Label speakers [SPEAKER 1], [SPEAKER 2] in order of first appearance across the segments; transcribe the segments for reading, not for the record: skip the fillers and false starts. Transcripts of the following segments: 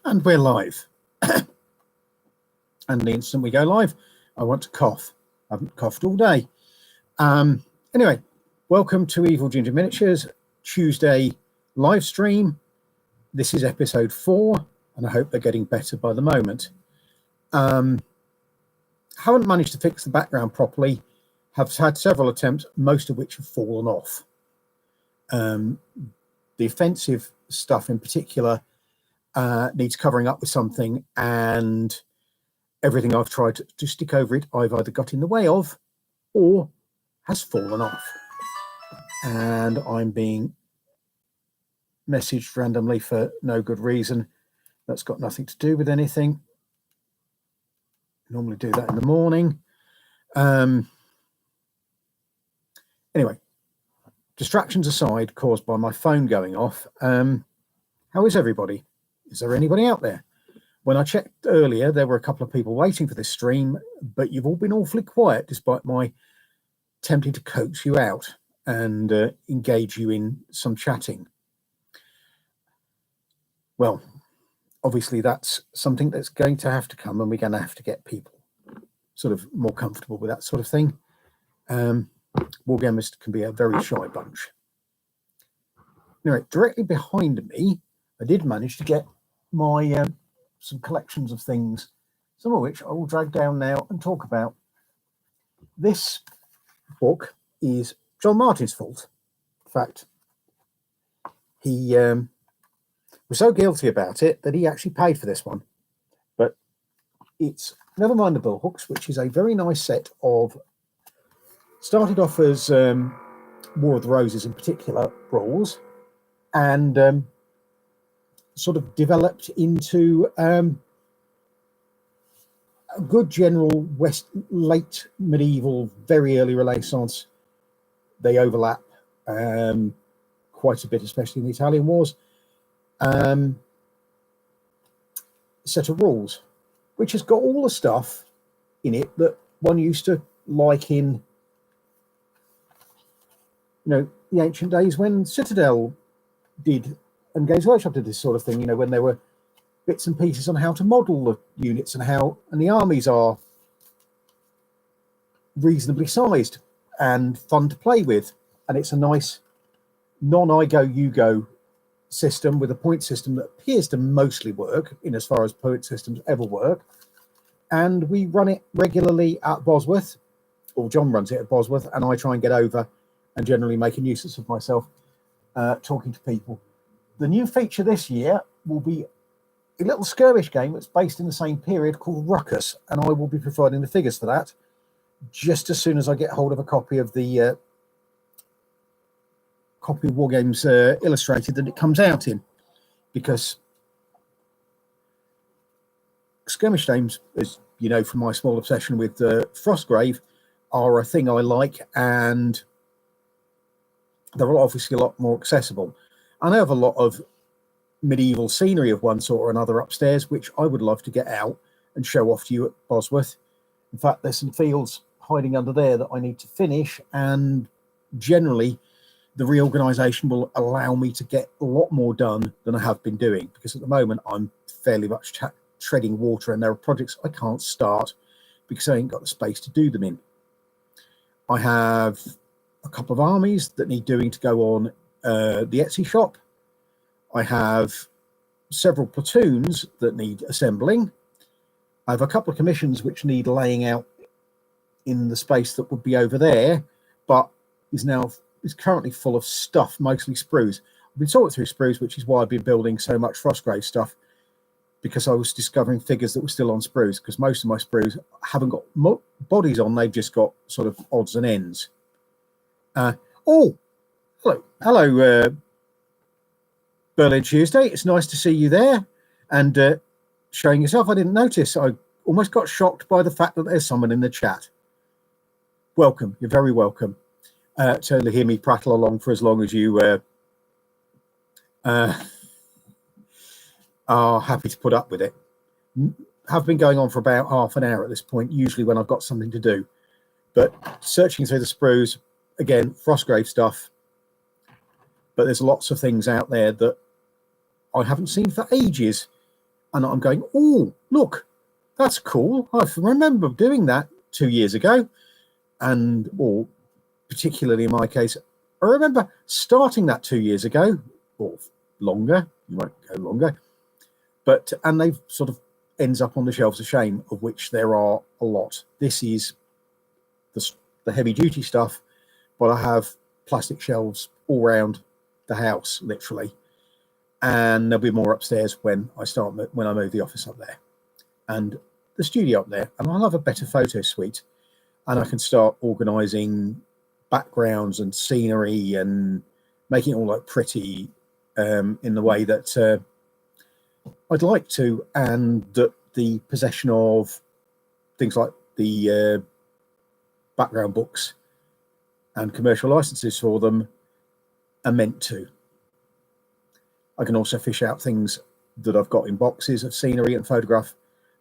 [SPEAKER 1] And we're live. And the instant we go live, I want to cough. I haven't coughed all day. Anyway, welcome to EvilGinger Miniatures Tuesday live stream. This is episode 4, and I hope they're getting better by the moment. Haven't managed to fix the background properly. Have had several attempts, most of which have fallen off. The offensive stuff in particular needs covering up with something, and everything I've tried to stick over it I've either got in the way of or has fallen off. And I'm being messaged randomly for no good reason. That's got nothing to do with anything. Normally do that in the morning. Anyway, distractions aside caused by my phone going off, how is everybody? Is there anybody out there? When I checked earlier, there were a couple of people waiting for this stream, but you've all been awfully quiet despite my attempting to coax you out and engage you in some chatting. Well, obviously that's something that's going to have to come, and we're going to have to get people sort of more comfortable with that sort of thing. Wargamers can be a very shy bunch. Anyway, directly behind me, I did manage to get my some collections of things, some of which I will drag down now and talk about. This book is John Martin's fault. In fact, he was so guilty about it that he actually paid for this one. But it's Never Mind the Bullhooks, which is a very nice set of, started off as War of the Roses in particular rules, and sort of developed into a good general late medieval, very early Renaissance. They overlap quite a bit, especially in the Italian Wars. Set of rules, which has got all the stuff in it that one used to like in, the ancient days when Citadel did and Games Workshop did this sort of thing, when there were bits and pieces on how to model the units and the armies are reasonably sized and fun to play with. And it's a nice non-I go, you go system with a point system that appears to mostly work in as far as point systems ever work. And we run it regularly at Bosworth, or John runs it at Bosworth, and I try and get over and generally make a nuisance of myself talking to people. The new feature this year will be a little skirmish game that's based in the same period called Ruckus, and I will be providing the figures for that just as soon as I get hold of a copy of the copy of Wargames Illustrated that it comes out in, because skirmish games, as you know from my small obsession with Frostgrave, are a thing I like, and they're obviously a lot more accessible. I have a lot of medieval scenery of one sort or another upstairs, which I would love to get out and show off to you at Bosworth. In fact, there's some fields hiding under there that I need to finish, and generally the reorganization will allow me to get a lot more done than I have been doing, because at the moment I'm fairly much treading water, and there are projects I can't start because I ain't got the space to do them in. I have a couple of armies that need doing to go on the Etsy shop. I have several platoons that need assembling. I have a couple of commissions which need laying out in the space that would be over there, but is currently full of stuff, mostly sprues. I've been sorting through sprues, which is why I've been building so much Frostgrave stuff, because I was discovering figures that were still on sprues, because most of my sprues haven't got bodies on, they've just got sort of odds and ends. Hello, Berlin Tuesday. It's nice to see you there and showing yourself. I didn't notice. I almost got shocked by the fact that there's someone in the chat. Welcome. You're very welcome to hear me prattle along for as long as you are happy to put up with it. Have been going on for about half an hour at this point, usually when I've got something to do. But searching through the sprues, again, Frostgrave stuff, but there's lots of things out there that I haven't seen for ages, And I'm going, oh, look, that's cool. I remember doing that 2 years ago. And, or particularly in my case, I remember starting that 2 years ago, or longer, you might go longer. But, and they've sort of ends up on the shelves of shame, of which there are a lot. This is the heavy duty stuff, but I have plastic shelves all around the house, literally. And there'll be more upstairs when I move the office up there and the studio up there. And I'll have a better photo suite, and I can start organizing backgrounds and scenery and making it all look pretty in the way that I'd like to, and that the possession of things like the background books and commercial licenses for them are meant to. I can also fish out things that I've got in boxes of scenery and photograph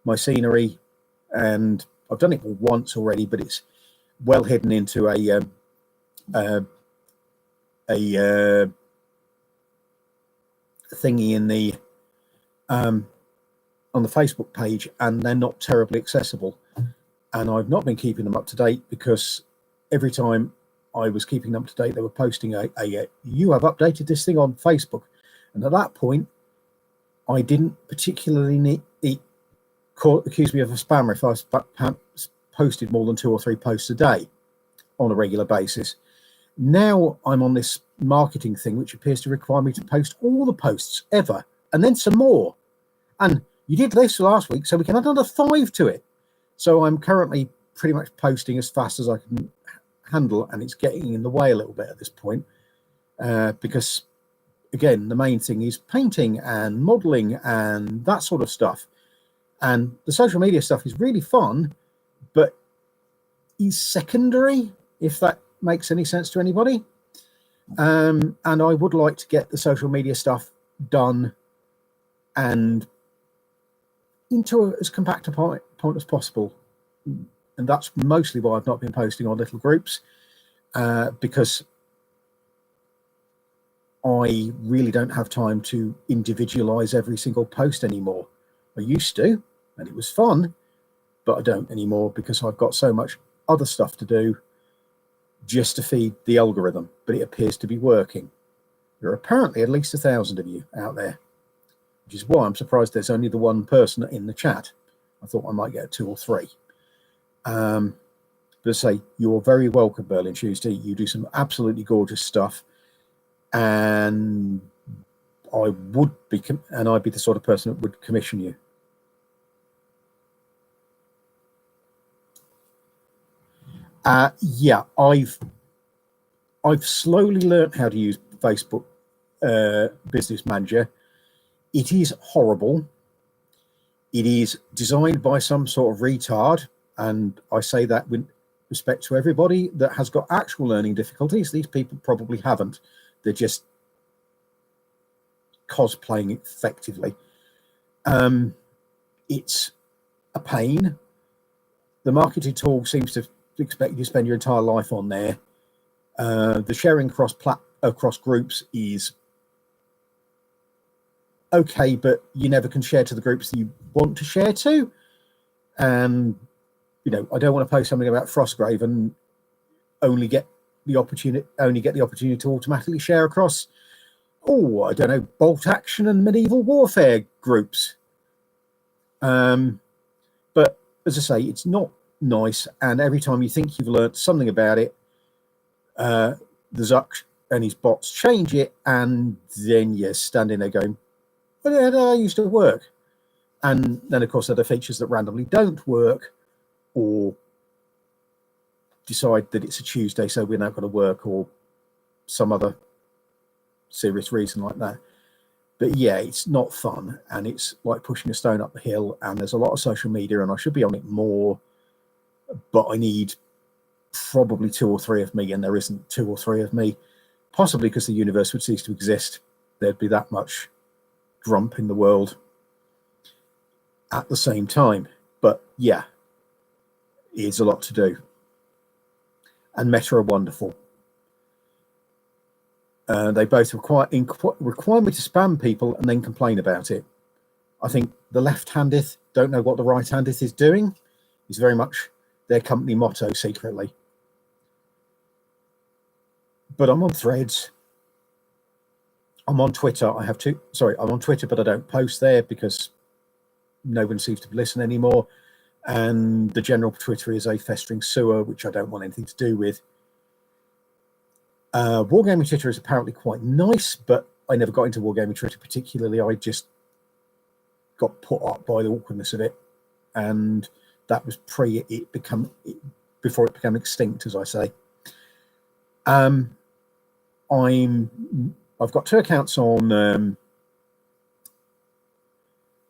[SPEAKER 1] my scenery, and I've done it once already, but it's well hidden into a thingy in the on the Facebook page, and they're not terribly accessible. And I've not been keeping them up to date, because every time I was keeping them up to date, they were posting a you have updated this thing on Facebook. And at that point, I didn't particularly accuse me of a spammer if I posted more than 2 or 3 posts a day on a regular basis. Now I'm on this marketing thing, which appears to require me to post all the posts ever, and then some more. And you did this last week, so we can add another 5 to it. So I'm currently pretty much posting as fast as I can handle, and it's getting in the way a little bit at this point, because again, the main thing is painting and modeling and that sort of stuff. And the social media stuff is really fun, but is secondary, if that makes any sense to anybody. And I would like to get the social media stuff done and into as compact a point as possible. And that's mostly why I've not been posting on little groups, because I really don't have time to individualize every single post anymore. I used to, and it was fun, but I don't anymore, because I've got so much other stuff to do just to feed the algorithm. But it appears to be working. There are apparently at least 1,000 of you out there, which is why I'm surprised there's only the one person in the chat. I thought I might get 2 or 3. But I say, you're very welcome, Berlin Tuesday. You do some absolutely gorgeous stuff. And I'd be the sort of person that would commission you. Yeah, I've slowly learned how to use Facebook Business Manager. It is horrible. It is designed by some sort of retard, and I say that with respect to everybody that has got actual learning difficulties. These people probably haven't. They're just cosplaying effectively. It's a pain. The marketing tool seems to expect you to spend your entire life on there. The sharing across groups is okay, but you never can share to the groups that you want to share to. And I don't want to post something about Frostgrave and only get the opportunity to automatically share across, I don't know, bolt action and medieval warfare groups. But as I say, it's not nice, and every time you think you've learned something about it, the Zuck and his bots change it, and then you're standing there going, well, yeah, that used to work. And then, of course, there are features that randomly don't work, or decide that it's a Tuesday, so we're not going to work, or some other serious reason like that. But yeah, it's not fun, and it's like pushing a stone up the hill, and there's a lot of social media, and I should be on it more, but I need probably 2 or 3 of me, and there isn't 2 or 3 of me, possibly because the universe would cease to exist. There'd be that much grump in the world at the same time. But yeah, it's a lot to do. And Meta are wonderful. They both require me to spam people and then complain about it. I think the left-handed don't know what the right-handed is doing. Is very much their company motto secretly. But I'm on Threads. I'm on Twitter. I have two. Sorry, I'm on Twitter, but I don't post there because no one seems to listen anymore. And the general Twitter is a festering sewer, which I don't want anything to do with. Wargaming Twitter is apparently quite nice, but I never got into Wargaming Twitter particularly. I just got put up by the awkwardness of it, and that was before it became extinct, as I say. I've got two accounts on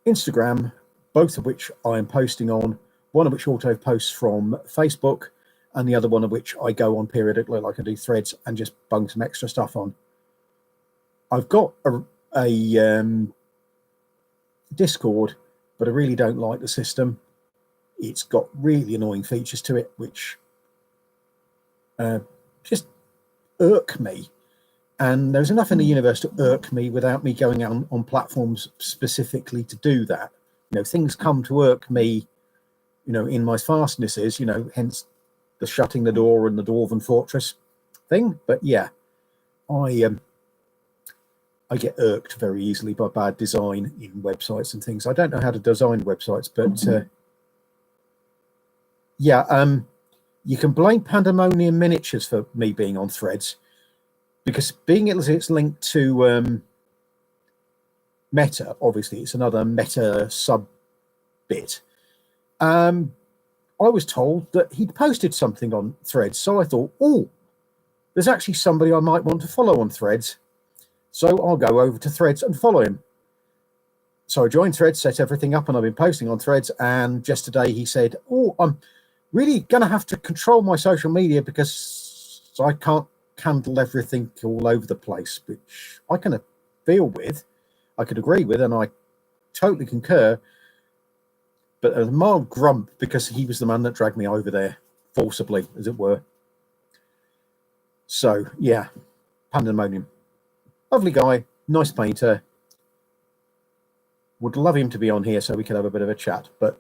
[SPEAKER 1] Instagram, both of which I am posting on. One of which auto posts from Facebook, and the other one of which I go on periodically, like I do Threads, and just bung some extra stuff on. I've got a Discord, but I really don't like the system. It's got really annoying features to it, which just irk me. And there's enough in the universe to irk me without me going out on platforms specifically to do that. You know, things come to irk me, you know, in my fastnesses, you know, hence the shutting the door and the Dwarven Fortress thing. But yeah, I get irked very easily by bad design in websites and things. I don't know how to design websites, but yeah, you can blame Pandemonium Miniatures for me being on Threads, because being it's linked to Meta, obviously it's another Meta sub bit. I was told that he'd posted something on Threads, so I thought, oh, there's actually somebody I might want to follow on Threads, so I'll go over to Threads and follow him. So I joined Threads, set everything up, and I've been posting on Threads. And just today he said, oh, I'm really going to have to control my social media because I can't handle everything all over the place, which I can feel with, I could agree with, and I totally concur. But a mild grump because he was the man that dragged me over there forcibly, as it were. So yeah, Pandemonium, lovely guy, nice painter. Would love him to be on here so we could have a bit of a chat, but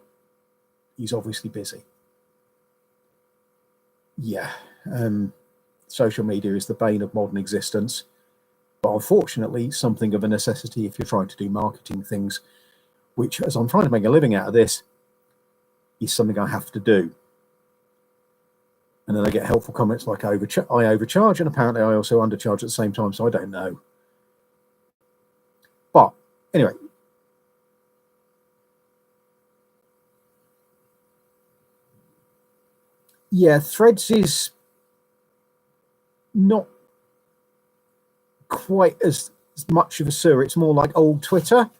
[SPEAKER 1] he's obviously busy. Yeah, social media is the bane of modern existence, but unfortunately something of a necessity if you're trying to do marketing things, which, as I'm trying to make a living out of this, is something I have to do. And then I get helpful comments like I overcharge, and apparently I also undercharge at the same time, so I don't know. But anyway, yeah, Threads is not quite as much of a sewer. It's more like old Twitter,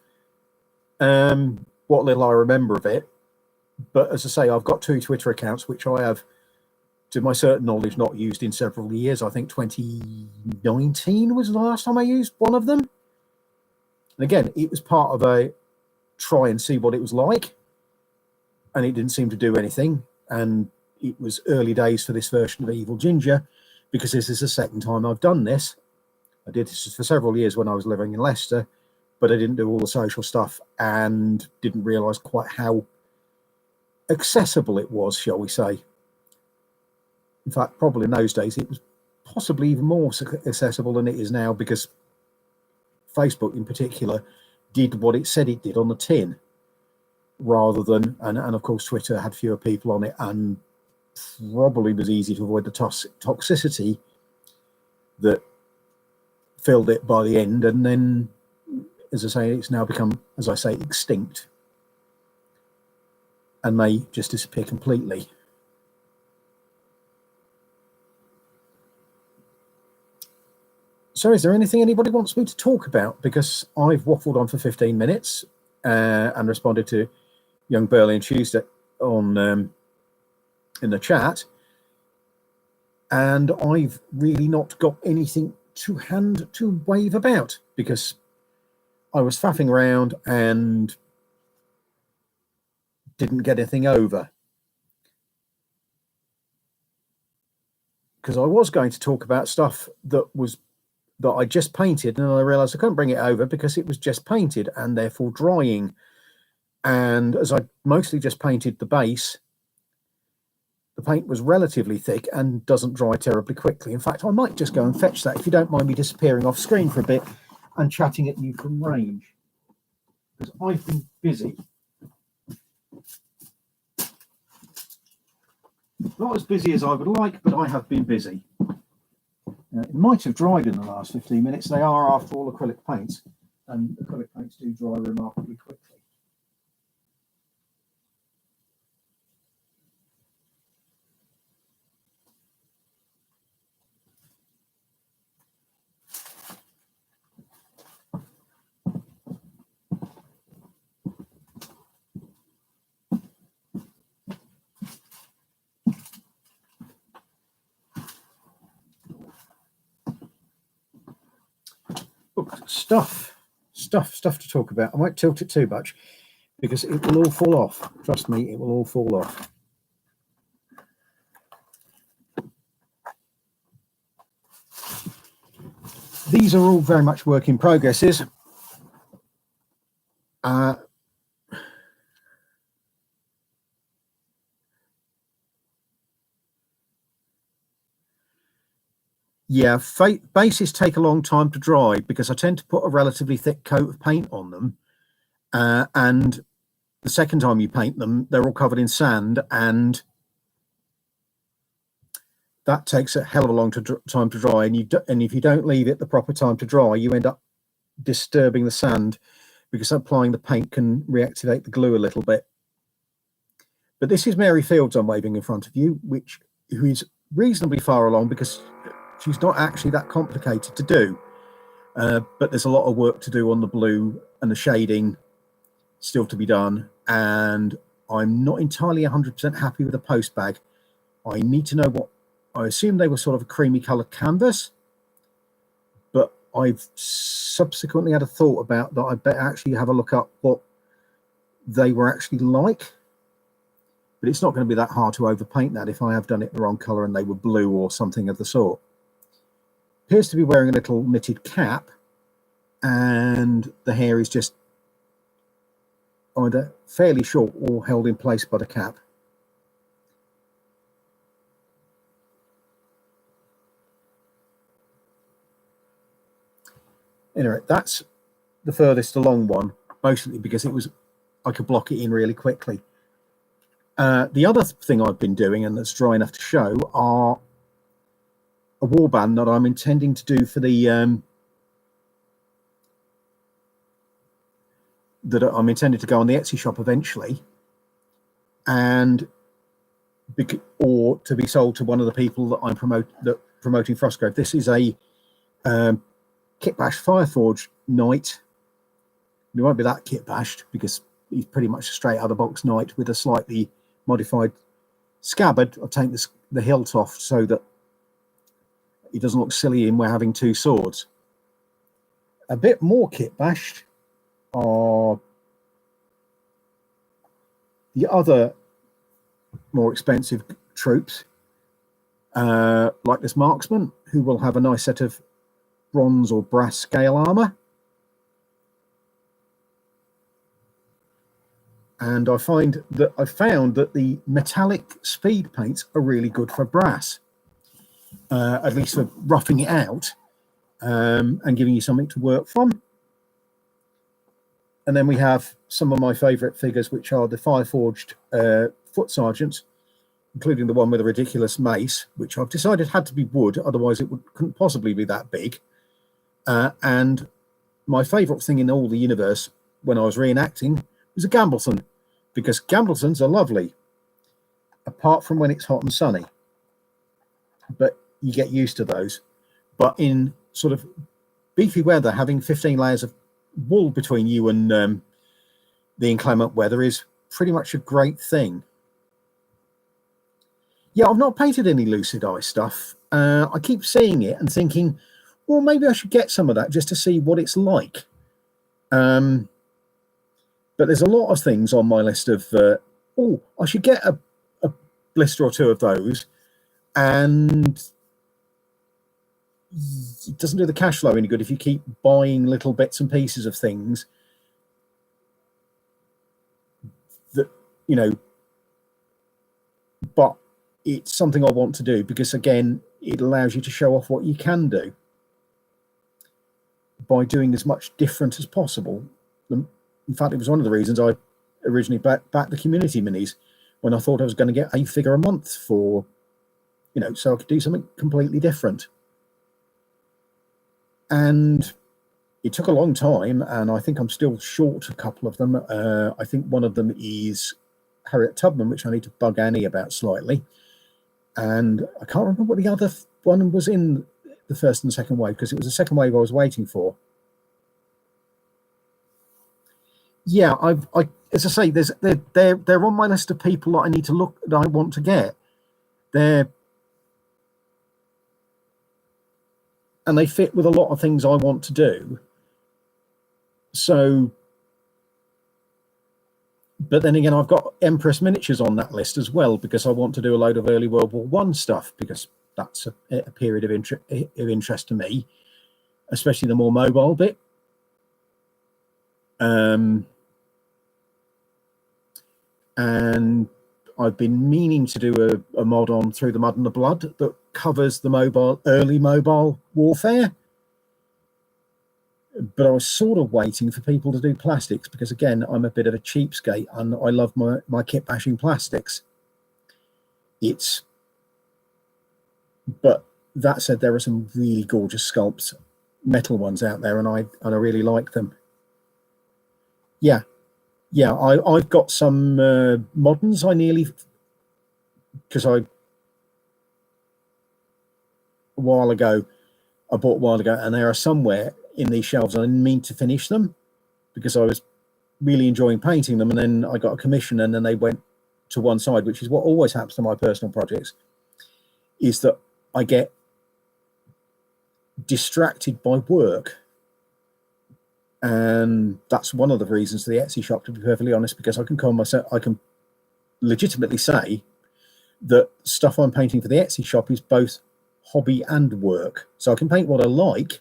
[SPEAKER 1] what little I remember of it. But as I say, I've got two Twitter accounts, which I have, to my certain knowledge, not used in several years. I think 2019 was the last time I used one of them. And again, it was part of a try and see what it was like, and it didn't seem to do anything. And it was early days for this version of EvilGinger, because this is the second time I've done this. I did this for several years when I was living in Leicester, but I didn't do all the social stuff and didn't realise quite how accessible it was, shall we say. In fact, probably in those days it was possibly even more accessible than it is now, because Facebook in particular did what it said it did on the tin, rather than, and of course Twitter had fewer people on it and probably was easy to avoid the toxicity that filled it by the end. And then, as I say, it's now become, as I say, extinct and may just disappear completely. So is there anything anybody wants me to talk about? Because I've waffled on for 15 minutes and responded to young Burley and Tuesday on in the chat, and I've really not got anything to hand to wave about, because I was faffing around and didn't get anything over. Because I was going to talk about stuff that I just painted, and I realized I couldn't bring it over because it was just painted and therefore drying. And as I mostly just painted the base, the paint was relatively thick and doesn't dry terribly quickly. In fact, I might just go and fetch that if you don't mind me disappearing off screen for a bit and chatting at you from range, because I've been busy. Not as busy as I would like, but I have been busy. It might have dried in the last 15 minutes. They are, after all, acrylic paints, and acrylic paints do dry remarkably quickly. Stuff to talk about. I won't tilt it too much because it will all fall off. Trust me, it will all fall off. These are all very much work in progresses. Yeah, bases take a long time to dry because I tend to put a relatively thick coat of paint on them. And the second time you paint them, they're all covered in sand, and that takes a hell of a long time to dry. And if you don't leave it the proper time to dry, you end up disturbing the sand because applying the paint can reactivate the glue a little bit. But this is Mary Fields I'm waving in front of you, who is reasonably far along because she's not actually that complicated to do. But there's a lot of work to do on the blue and the shading still to be done. And I'm not entirely 100% happy with the post bag. I need to know what, I assume they were sort of a creamy coloured canvas, but I've subsequently had a thought about that. I better actually have a look up what they were actually like. But it's not going to be that hard to overpaint that if I have done it the wrong colour and they were blue or something of the sort. Appears to be wearing a little knitted cap, and the hair is just either fairly short or held in place by the cap. Anyway, that's the furthest along one, mostly because I could block it in really quickly. The other thing I've been doing, and that's dry enough to show, are a warband that I'm intending to do for the that I'm intending to go on the Etsy shop eventually, and or to be sold to one of the people that I'm promoting Frostgrave. This is a Kitbash Fireforge knight. He won't be that kitbashed because he's pretty much a straight out of the box knight with a slightly modified scabbard. I'll take the hilt off so that he doesn't look silly in we're having two swords. A bit more kitbashed are the other more expensive troops, like this marksman, who will have a nice set of bronze or brass scale armor. And I found that the metallic speed paints are really good for brass, at least for roughing it out and giving you something to work from. And then we have some of my favourite figures, which are the Fireforged foot sergeants, including the one with a ridiculous mace, which I've decided had to be wood, otherwise it couldn't possibly be that big. And my favourite thing in all the universe when I was reenacting was a Gambleton, because Gambletons are lovely, apart from when it's hot and sunny. But you get used to those. But in sort of beefy weather, having 15 layers of wool between you and the inclement weather is pretty much a great thing. Yeah, I've not painted any lucid eye stuff. I keep seeing it and thinking, well, maybe I should get some of that just to see what it's like. But there's a lot of things on my list of, I should get a blister or two of those, and it doesn't do the cash flow any good if you keep buying little bits and pieces of things. you know, but it's something I want to do because, again, it allows you to show off what you can do by doing as much different as possible. In fact, it was one of the reasons I originally backed the community minis, when I thought I was going to get a figure a month for, you know, so I could do something completely different. And it took a long time, and I think I'm still short a couple of them. I think one of them is Harriet Tubman, which I need to bug Annie about slightly. And I can't remember what the other one was in the first and second wave, because it was the second wave I was waiting for. Yeah, I as I say, they're on my list of people that I need to look, that I want to get. And they fit with a lot of things I want to do. So, but then again, I've got Empress miniatures on that list as well, because I want to do a load of early World War I stuff, because that's a period of interest to me, especially the more mobile bit. And I've been meaning to do a mod on Through the Mud and the Blood that covers the early mobile warfare. But I was sort of waiting for people to do plastics, because, again, I'm a bit of a cheapskate and I love my kit bashing plastics. But that said, there are some really gorgeous sculpts, metal ones out there, and I really like them. Yeah, I've got some moderns. I nearly, because I bought a while ago, and they are somewhere in these shelves, and I didn't mean to finish them because I was really enjoying painting them, and then I got a commission, and then they went to one side, which is what always happens to my personal projects, is that I get distracted by work. And that's one of the reasons for the Etsy shop, to be perfectly honest, because I can legitimately say that stuff I'm painting for the Etsy shop is both hobby and work. So I can paint what I like,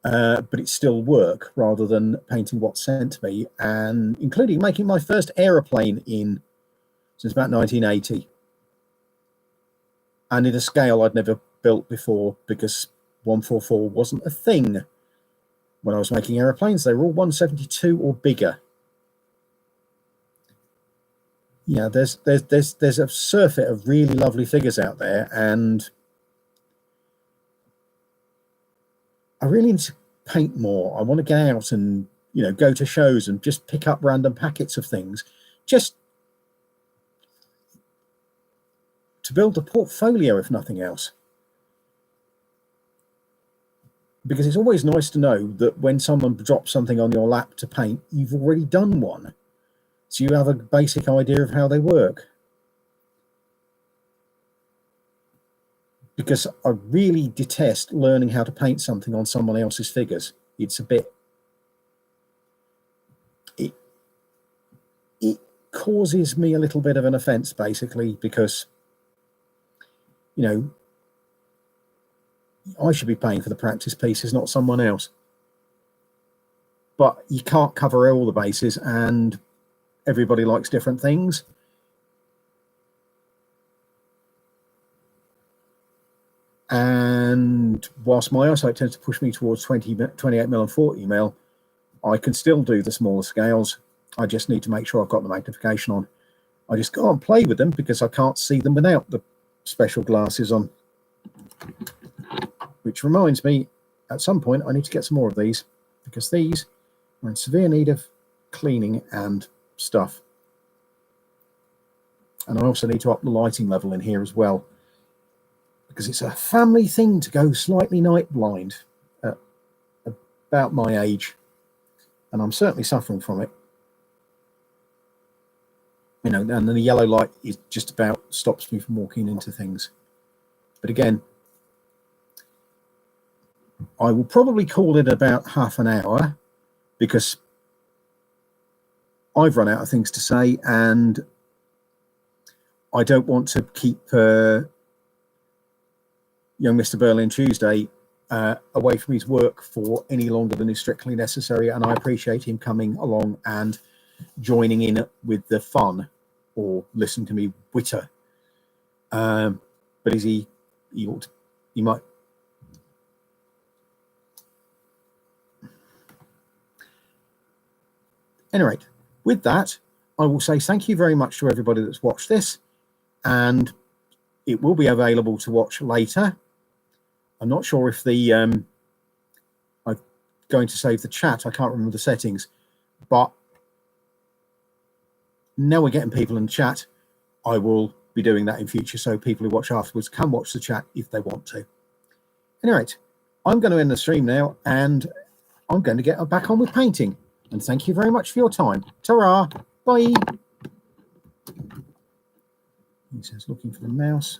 [SPEAKER 1] but it's still work rather than painting what's sent to me, and including making my first aeroplane since about 1980. And in a scale I'd never built before, because 144 wasn't a thing. When I was making aeroplanes, they were all 172 or bigger. Yeah, there's a surfeit of really lovely figures out there, and I really need to paint more. I want to get out and, you know, go to shows and just pick up random packets of things, just to build a portfolio, if nothing else. Because it's always nice to know that when someone drops something on your lap to paint, you've already done one. So you have a basic idea of how they work. Because I really detest learning how to paint something on someone else's figures. It's a bit... It causes me a little bit of an offence, basically, because, you know, I should be paying for the practice pieces, not someone else. But you can't cover all the bases, and everybody likes different things. And whilst my eyesight tends to push me towards 28mm and 40mm, I can still do the smaller scales. I just need to make sure I've got the magnification on. I just can't play with them because I can't see them without the special glasses on. Which reminds me, at some point, I need to get some more of these, because these are in severe need of cleaning and stuff. And I also need to up the lighting level in here as well, because it's a family thing to go slightly night blind at about my age, and I'm certainly suffering from it. You know, and the yellow light is just about stops me from walking into things. But again, I will probably call it about half an hour, because I've run out of things to say, and I don't want to keep young Mr. Berlin Tuesday away from his work for any longer than is strictly necessary, and I appreciate him coming along and joining in with the fun. or listen to me witter. But is he ought to, he might. Anyway, with that, I will say thank you very much to everybody that's watched this, and it will be available to watch later. I'm not sure if the I'm going to save the chat. I can't remember the settings, but now we're getting people in the chat. I will be doing that in future, so people who watch afterwards can watch the chat if they want to. Anyway, I'm going to end the stream now, and I'm going to get back on with painting. And thank you very much for your time. Ta-ra. Bye. He says, looking for the mouse.